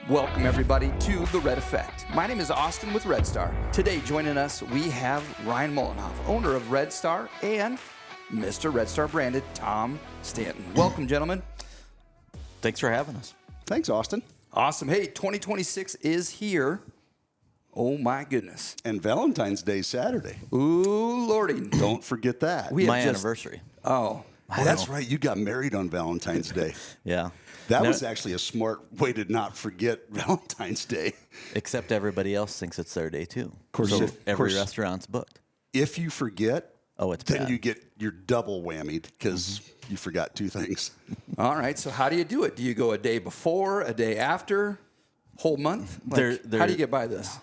Welcome, everybody, to The Red Effect. My name is Austin with REDSTAR. Today, joining us, we have Ryan Mullenhoff, owner of REDSTAR, and Mr. REDSTAR Branded, Tom Stanton. Welcome, gentlemen. Thanks for having us. Thanks, Austin. Awesome. Hey, 2026 is here. Oh, my goodness. And Valentine's Day Saturday. Ooh, Lordy. Don't forget that. My anniversary. Oh. That's right. You got married on Valentine's Day. Yeah. That was actually a smart way to not forget Valentine's Day. Except everybody else thinks it's their day too. Of course, so every restaurant's booked. If you forget, it's then bad. you get your double whammied because you forgot two things. All right. So how do you do it? Do you go a day before, a day after, whole month? Like, how do you get by this?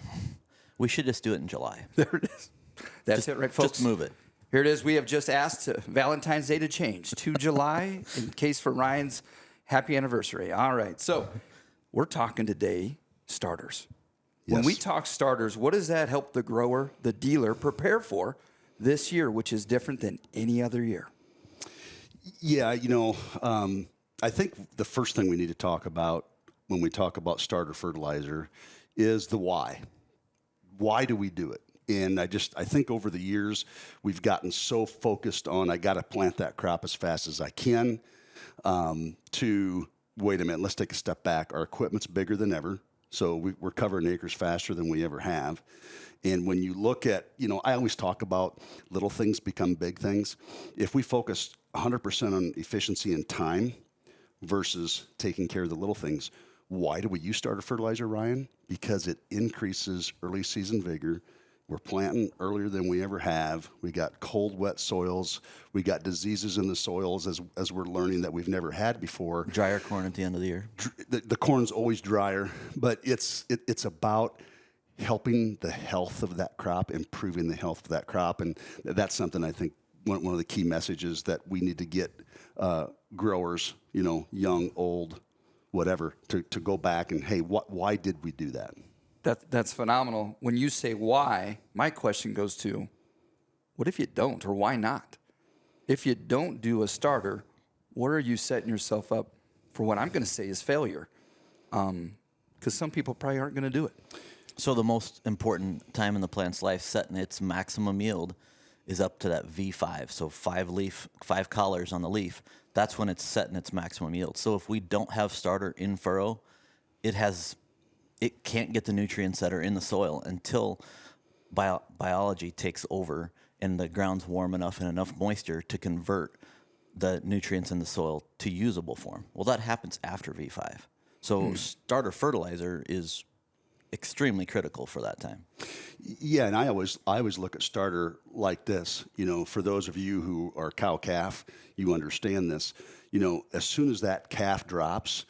We should just do it in July. There it is. That's it, right, folks? Just move it. Here it is. We have just asked Valentine's Day to change to July in case for Ryan's happy anniversary. All right. So we're talking today starters. When Yes. we talk starters, what does that help the grower, the dealer, prepare for this year, which is different than any other year? Yeah, I think the first thing we need to talk about when we talk about starter fertilizer is the why. Why do we do it? And I think over the years, we've gotten so focused on, I got to plant that crop as fast as I can, to, wait a minute, let's take a step back. Our equipment's bigger than ever, so we're covering acres faster than we ever have. And when you look at, I always talk about little things become big things. If we focus 100% on efficiency and time versus taking care of the little things, why do we use starter fertilizer, Ryan? Because it increases early season vigor. We're planting earlier than we ever have. We got cold, wet soils. We got diseases in the soils as we're learning that we've never had before. Drier corn at the end of the year. The corn's always drier, but it's about helping the health of that crop, improving the health of that crop, and that's something I think one of the key messages that we need to get growers, young, old, whatever, to go back and, hey, why did we do that? That's phenomenal. When you say why, my question goes to, what if you don't, or why not? If you don't do a starter, what are you setting yourself up for what I'm going to say is failure? Because some people probably aren't going to do it. So the most important time in the plant's life, setting its maximum yield, is up to that V5. So 5 collars on the leaf. That's when it's setting its maximum yield. So if we don't have starter in furrow, it can't get the nutrients that are in the soil until biology takes over and the ground's warm enough and enough moisture to convert the nutrients in the soil to usable form. Well, that happens after V5. So starter fertilizer is extremely critical for that time. Yeah, and I always look at starter like this. For those of you who are cow-calf, you understand this. As soon as that calf drops,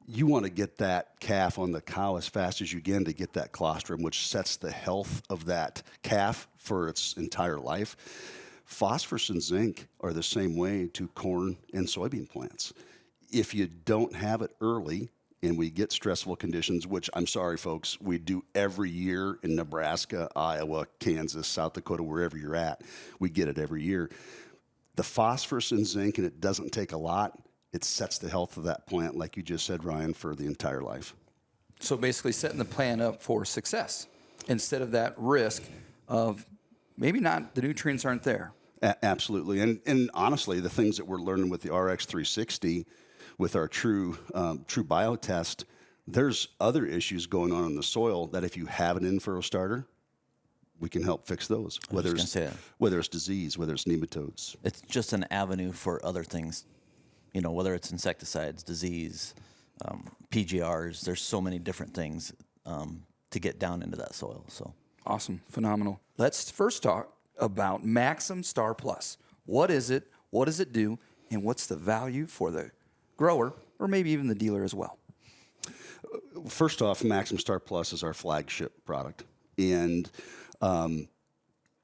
you want to get that calf on the cow as fast as you can to get that colostrum, which sets the health of that calf for its entire life. Phosphorus and zinc are the same way to corn and soybean plants. If you don't have it early and we get stressful conditions, which I'm sorry, folks, we do every year in Nebraska, Iowa, Kansas, South Dakota, wherever you're at, we get it every year. The phosphorus and zinc, and it doesn't take a lot, it sets the health of that plant, like you just said, Ryan, for the entire life. So basically setting the plant up for success instead of that risk of maybe not, the nutrients aren't there. Absolutely. And honestly, the things that we're learning with the RX360, with our true biotest, there's other issues going on in the soil that if you have an in-furrow starter, we can help fix those, whether it's disease, whether it's nematodes. It's just an avenue for other things. Whether it's insecticides, disease, PGRs, there's so many different things to get down into that soil. So awesome, phenomenal. Let's first talk about MAXXUMSTAR Plus. What is it? What does it do? And what's the value for the grower or maybe even the dealer as well? First off, MAXXUMSTAR Plus is our flagship product, and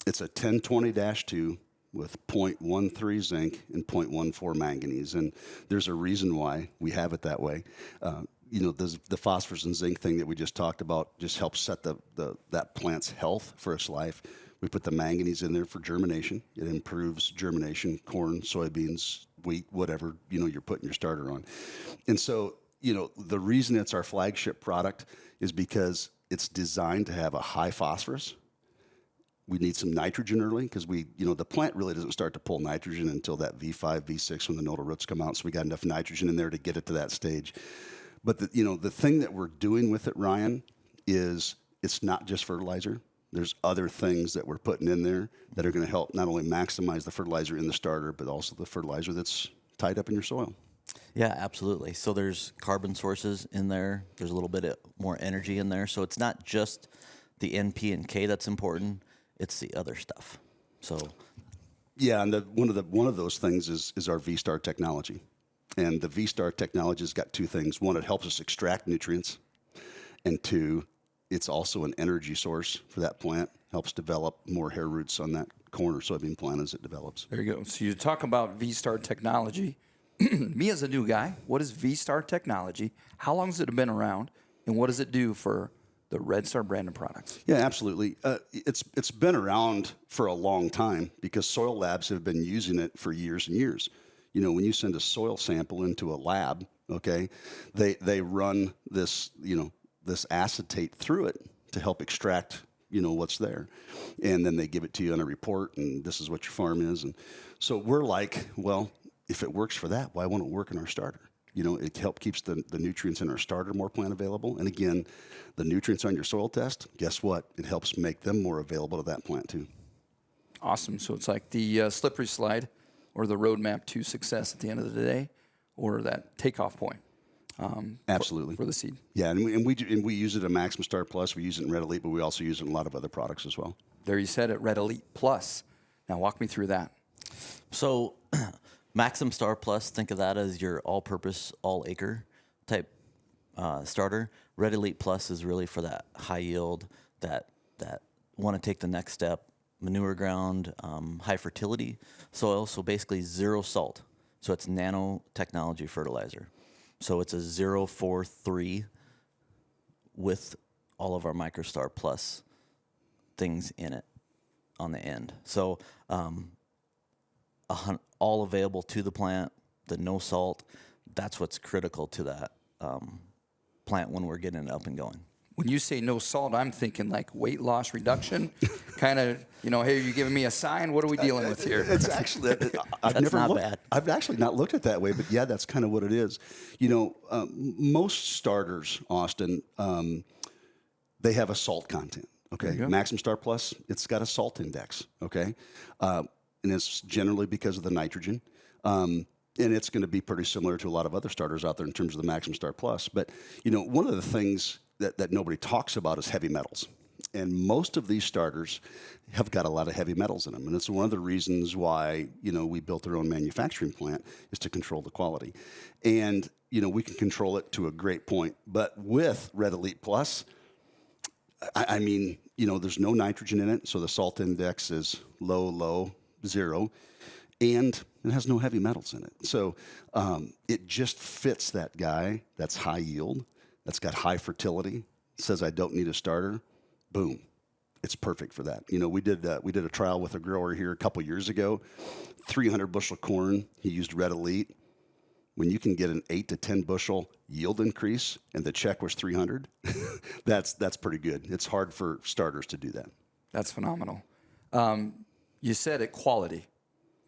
it's a 1020-2. with 0.13 zinc and 0.14 manganese. And there's a reason why we have it that way. The phosphorus and zinc thing that we just talked about just helps set that plant's health for its life. We put the manganese in there for germination. It improves germination, corn, soybeans, wheat, whatever, you're putting your starter on. And so the reason it's our flagship product is because it's designed to have a high phosphorus. We need some nitrogen early because the plant really doesn't start to pull nitrogen until that V5, V6 when the nodal roots come out. So we got enough nitrogen in there to get it to that stage. But the thing that we're doing with it, Ryan, is it's not just fertilizer. There's other things that we're putting in there that are going to help not only maximize the fertilizer in the starter, but also the fertilizer that's tied up in your soil. Yeah, absolutely. So there's carbon sources in there. There's a little bit more energy in there. So it's not just the NP and K that's important. It's the other stuff. So, yeah, and one of those things is our REDSTAR technology, and the REDSTAR technology has got two things. One, it helps us extract nutrients, and two, it's also an energy source for that plant. Helps develop more hair roots on that corn or soybean plant as it develops. There you go. So you talk about REDSTAR technology. Me as a new guy, what is REDSTAR technology? How long has it been around, and what does it do for the REDSTAR branded products? Yeah, absolutely. It's been around for a long time because soil labs have been using it for years and years. When you send a soil sample into a lab, okay, they run this this acetate through it to help extract what's there, and then they give it to you on a report, and this is what your farm is. And so we're like, well, if it works for that, why won't it work in our starter? It keeps the nutrients in our starter more plant available. And again, the nutrients on your soil test, guess what? It helps make them more available to that plant too. Awesome. So it's like the slippery slide or the roadmap to success at the end of the day, or that takeoff point. Absolutely. For the seed. Yeah, and we use it in MAXXUMSTAR Plus. We use it in REDELITE, but we also use it in a lot of other products as well. There you said it, REDELITE Plus. Now walk me through that. So MAXXUMSTAR Plus, think of that as your all-purpose, all-acre type starter. REDELITE Plus is really for that high yield, that want to take the next step, manure ground, high fertility soil. So basically 0 salt. So it's nanotechnology fertilizer. So it's a 043 with all of our MicroStar Plus things in it on the end. So all available to the plant, the no salt, that's what's critical to that plant when we're getting it up and going. When you say no salt, I'm thinking like weight loss reduction, kind of, hey, are you giving me a sign? What are we dealing with here? It's actually, I've actually not looked at that way, but yeah, that's kind of what it is. Most starters, Austin, they have a salt content. Okay, MAXXUMSTAR Plus, it's got a salt index. Okay, and it's generally because of the nitrogen. And it's going to be pretty similar to a lot of other starters out there in terms of the MAXXUMSTAR Plus. But, one of the things that nobody talks about is heavy metals. And most of these starters have got a lot of heavy metals in them. And it's one of the reasons why, we built our own manufacturing plant is to control the quality. And, we can control it to a great point. But with REDELITE Plus, I mean, there's no nitrogen in it. So the salt index is low, 0. And it has no heavy metals in it. So it just fits that guy that's high yield, that's got high fertility, says I don't need a starter. Boom. It's perfect for that. We did a trial with a grower here a couple years ago, 300 bushel corn. He used REDELITE. When you can get an 8 to 10 bushel yield increase and the check was 300, that's pretty good. It's hard for starters to do that. That's phenomenal. You said it, quality.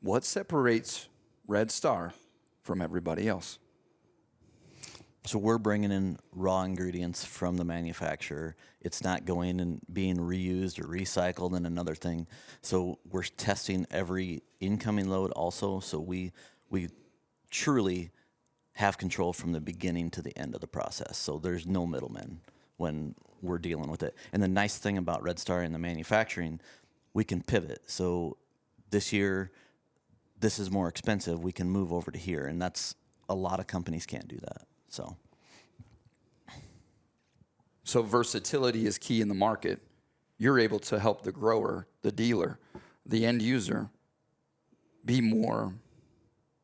What separates REDSTAR from everybody else? So we're bringing in raw ingredients from the manufacturer. It's not going and being reused or recycled in another thing. So we're testing every incoming load also. So we truly have control from the beginning to the end of the process. So there's no middlemen when we're dealing with it. And the nice thing about REDSTAR and the manufacturing, we can pivot. So this year, this is more expensive. We can move over to here. And that's a lot of companies can't do that. So versatility is key in the market. You're able to help the grower, the dealer, the end user be more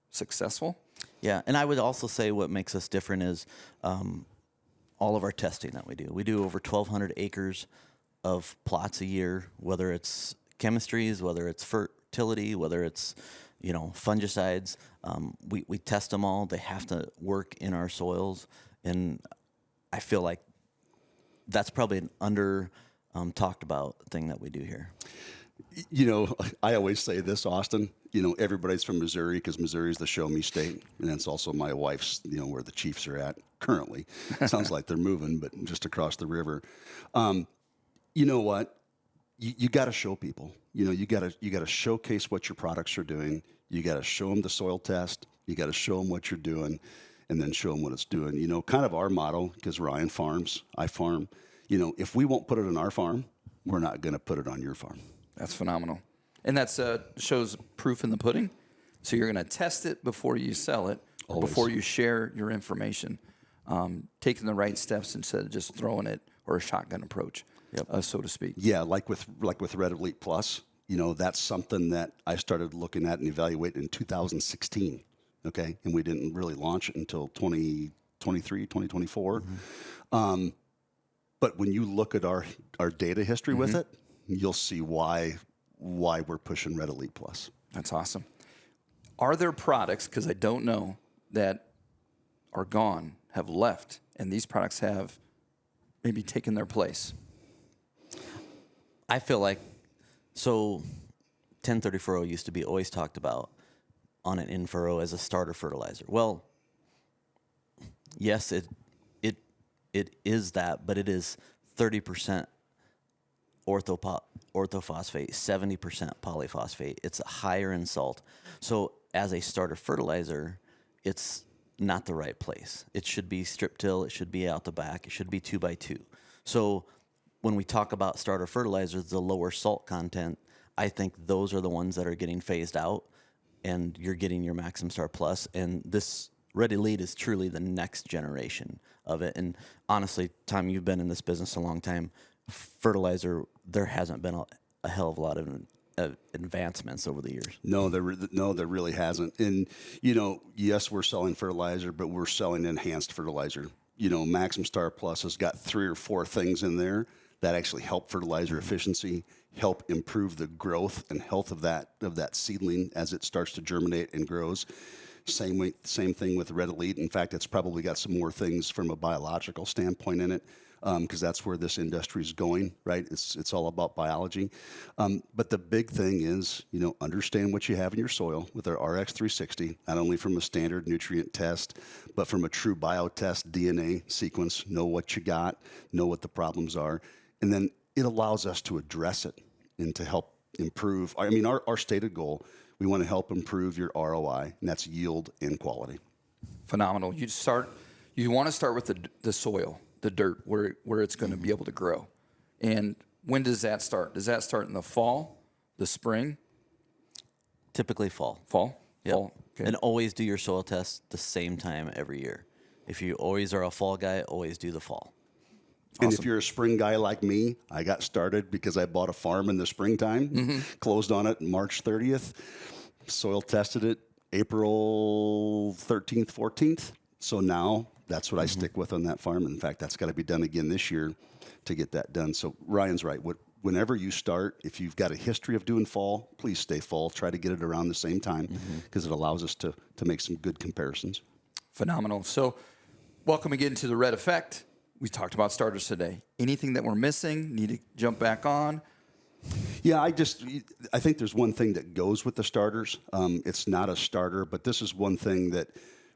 successful. Yeah, and I would also say what makes us different is all of our testing that we do. We do over 1,200 acres of plots a year, whether it's chemistries, whether it's fertility, whether it's fungicides. We test them all. They have to work in our soils And I feel like that's probably an under talked about thing that we do here. You know, I always say this, Austin. You know, everybody's from Missouri because Missouri is the show me state, and that's also my wife's. You know, where the Chiefs are at currently. Sounds like they're moving, but just across the river. You know what? You got to show people. You know, you got to showcase what your products are doing. You got to show them the soil test. You got to show them what you're doing, and then show them what it's doing. You know, kind of our motto, because Ryan farms, I farm. You know, if we won't put it on our farm, we're not going to put it on your farm. That's phenomenal. And that shows proof in the pudding. So you're going to test it before you sell it, or before you share your information, taking the right steps instead of just throwing it or a shotgun approach, so to speak. Yeah, like with REDELITE Plus, you know, that's something that I started looking at and evaluating in 2016, okay? And we didn't really launch it until 2023, 2024. But when you look at our data history with it, you'll see why we're pushing REDELITE Plus. That's awesome. Are there products, because I don't know, that are gone, have left, and these products have maybe taken their place? I feel like, so 1034 used to be always talked about on an in-furrow as a starter fertilizer. Well, yes, it is that, but it is 30% orthophosphate, 70% polyphosphate. It's higher in salt. So as a starter fertilizer, it's not the right place. It should be strip till. It should be out the back. It should be 2x2. So when we talk about starter fertilizers, the lower salt content, I think those are the ones that are getting phased out, and you're getting your MAXXUMSTAR Plus. And this REDELITE is truly the next generation of it. And honestly, Tom, you've been in this business a long time. Fertilizer, there hasn't been a hell of a lot of advancements over the years. No, there really hasn't. And, you know, yes, we're selling fertilizer, but we're selling enhanced fertilizer. You know, MAXXUMSTAR Plus has got 3 or 4 things in there that actually help fertilizer efficiency, help improve the growth and health of that seedling as it starts to germinate and grows. Same thing with REDELITE. In fact, it's probably got some more things from a biological standpoint in it, because that's where this industry is going, right? It's all about biology. But the big thing is, you know, understand what you have in your soil with our RX360, not only from a standard nutrient test, but from a true biotest DNA sequence. Know what you got, know what the problems are, and then it allows us to address it and to help improve. I mean, our stated goal, we want to help improve your ROI, and that's yield and quality. Phenomenal. You want to start with the soil, the dirt, where it's going to be able to grow. And when does that start? Does that start in the fall, the spring? Typically fall. Fall? Yep. Fall. Okay. And always do your soil test the same time every year. If you always are a fall guy, always do the fall. And Awesome. if you're a spring guy like me, I got started because I bought a farm in the springtime, closed on it March 30th, soil tested it April 13th, 14th. So now that's what I stick with on that farm. In fact, that's got to be done again this year to get that done. So Ryan's right. Whenever you start, if you've got a history of doing fall, please stay fall. Try to get it around the same time because it allows us to make some good comparisons. Phenomenal. So welcome again to the Red Effect. We talked about starters today. Anything that we're missing, need to jump back on? Yeah, I think there's one thing that goes with the starters. It's not a starter, but this is one thing that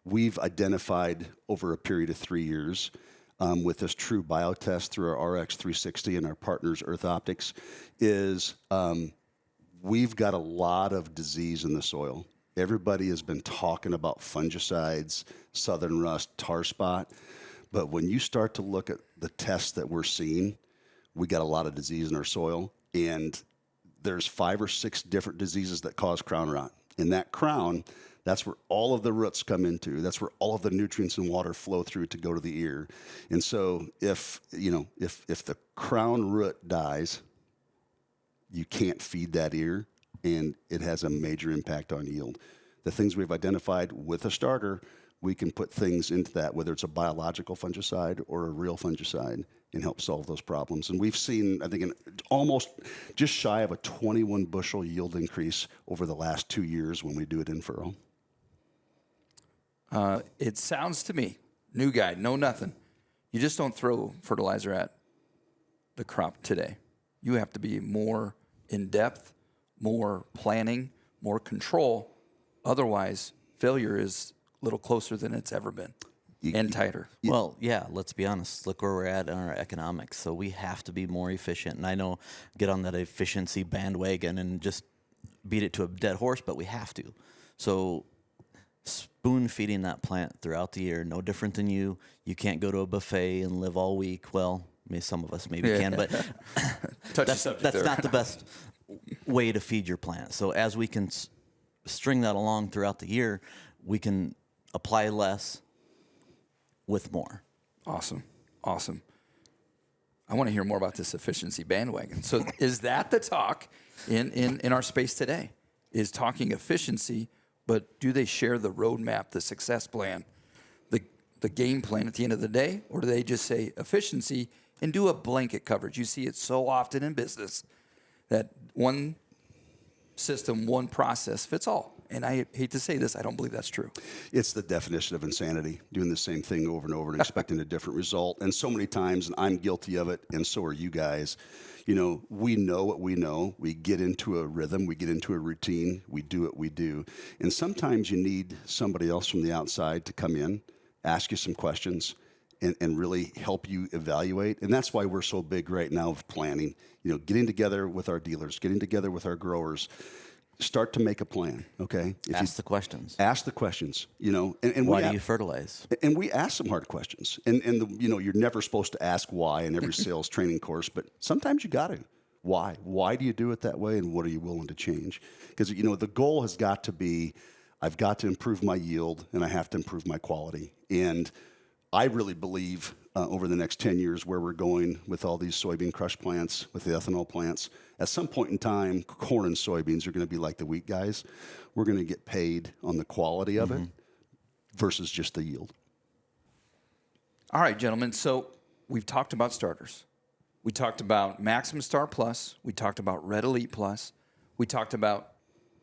we've identified over a period of 3 years with this true biotest through our RX360 and our partners Earth Optics is we've got a lot of disease in the soil. Everybody has been talking about fungicides, southern rust, tar spot. But when you start to look at the tests that we're seeing, we got a lot of disease in our soil. And there's 5 or 6 different diseases that cause crown rot. And that crown, that's where all of the roots come into. That's where all of the nutrients and water flow through to go to the ear. And so if the crown root dies, you can't feed that ear, and it has a major impact on yield. The things we've identified with a starter, we can put things into that, whether it's a biological fungicide or a real fungicide, and help solve those problems. And we've seen, I think, almost just shy of a 21 bushel yield increase over the last 2 years when we do it in furrow. It sounds to me new guy, no nothing. You just don't throw fertilizer at the crop today. You have to be more in depth, more planning, more control. Otherwise, failure is a little closer than it's ever been and tighter. Well, yeah, let's be honest. Look where we're at in our economics. So we have to be more efficient. And I know, get on that efficiency bandwagon and just beat it to a dead horse, but we have to. So spoon feeding that plant throughout the year, no different than you. You can't go to a buffet and live all week. Well, some of us maybe can, but that's not the best way to feed your plant. So as we can string that along throughout the year, we can apply less with more. Awesome. I want to hear more about this efficiency bandwagon. So is that the talk in our space today? Is talking efficiency, but do they share the roadmap, the success plan, the game plan at the end of the day? Or do they just say efficiency and do a blanket coverage? You see it so often in business that one system, one process fits all. And I hate to say this, I don't believe that's true. It's the definition of insanity, doing the same thing over and over and expecting a different result. And so many times, and I'm guilty of it, and so are you guys, we know what we know. We get into a rhythm. We get into a routine. We do what we do. And sometimes you need somebody else from the outside to come in, ask you some questions, and really help you evaluate. And that's why we're so big right now of planning, getting together with our dealers, getting together with our growers. Start to make a plan, okay? Ask the questions. Ask the questions, And why do you fertilize? And we ask some hard questions. And you're never supposed to ask why in every sales training course, but sometimes you got to. Why? Why do you do it that way, and what are you willing to change? Because, the goal has got to be, I've got to improve my yield, and I have to improve my quality. And I really believe over the next 10 years where we're going with all these soybean crush plants, with the ethanol plants, at some point in time, corn and soybeans are going to be like the wheat guys. We're going to get paid on the quality of it versus just the yield. All right, gentlemen. So we've talked about starters. We talked about MAXXUMSTAR Plus. We talked about REDELITE Plus. We talked about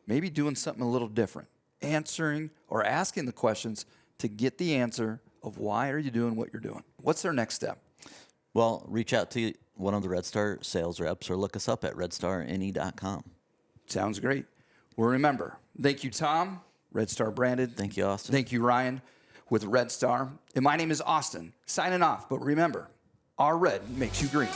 maybe doing something a little different, answering or asking the questions to get the answer of why are you doing what you're doing. What's their next step? Well, reach out to one of the REDSTAR sales reps or look us up at redstarne.com. Sounds great. Well, remember, thank you, Tom, REDSTAR Branded. Thank you, Austin. Thank you, Ryan, with REDSTAR. And my name is Austin, signing off. But remember, our red makes you green.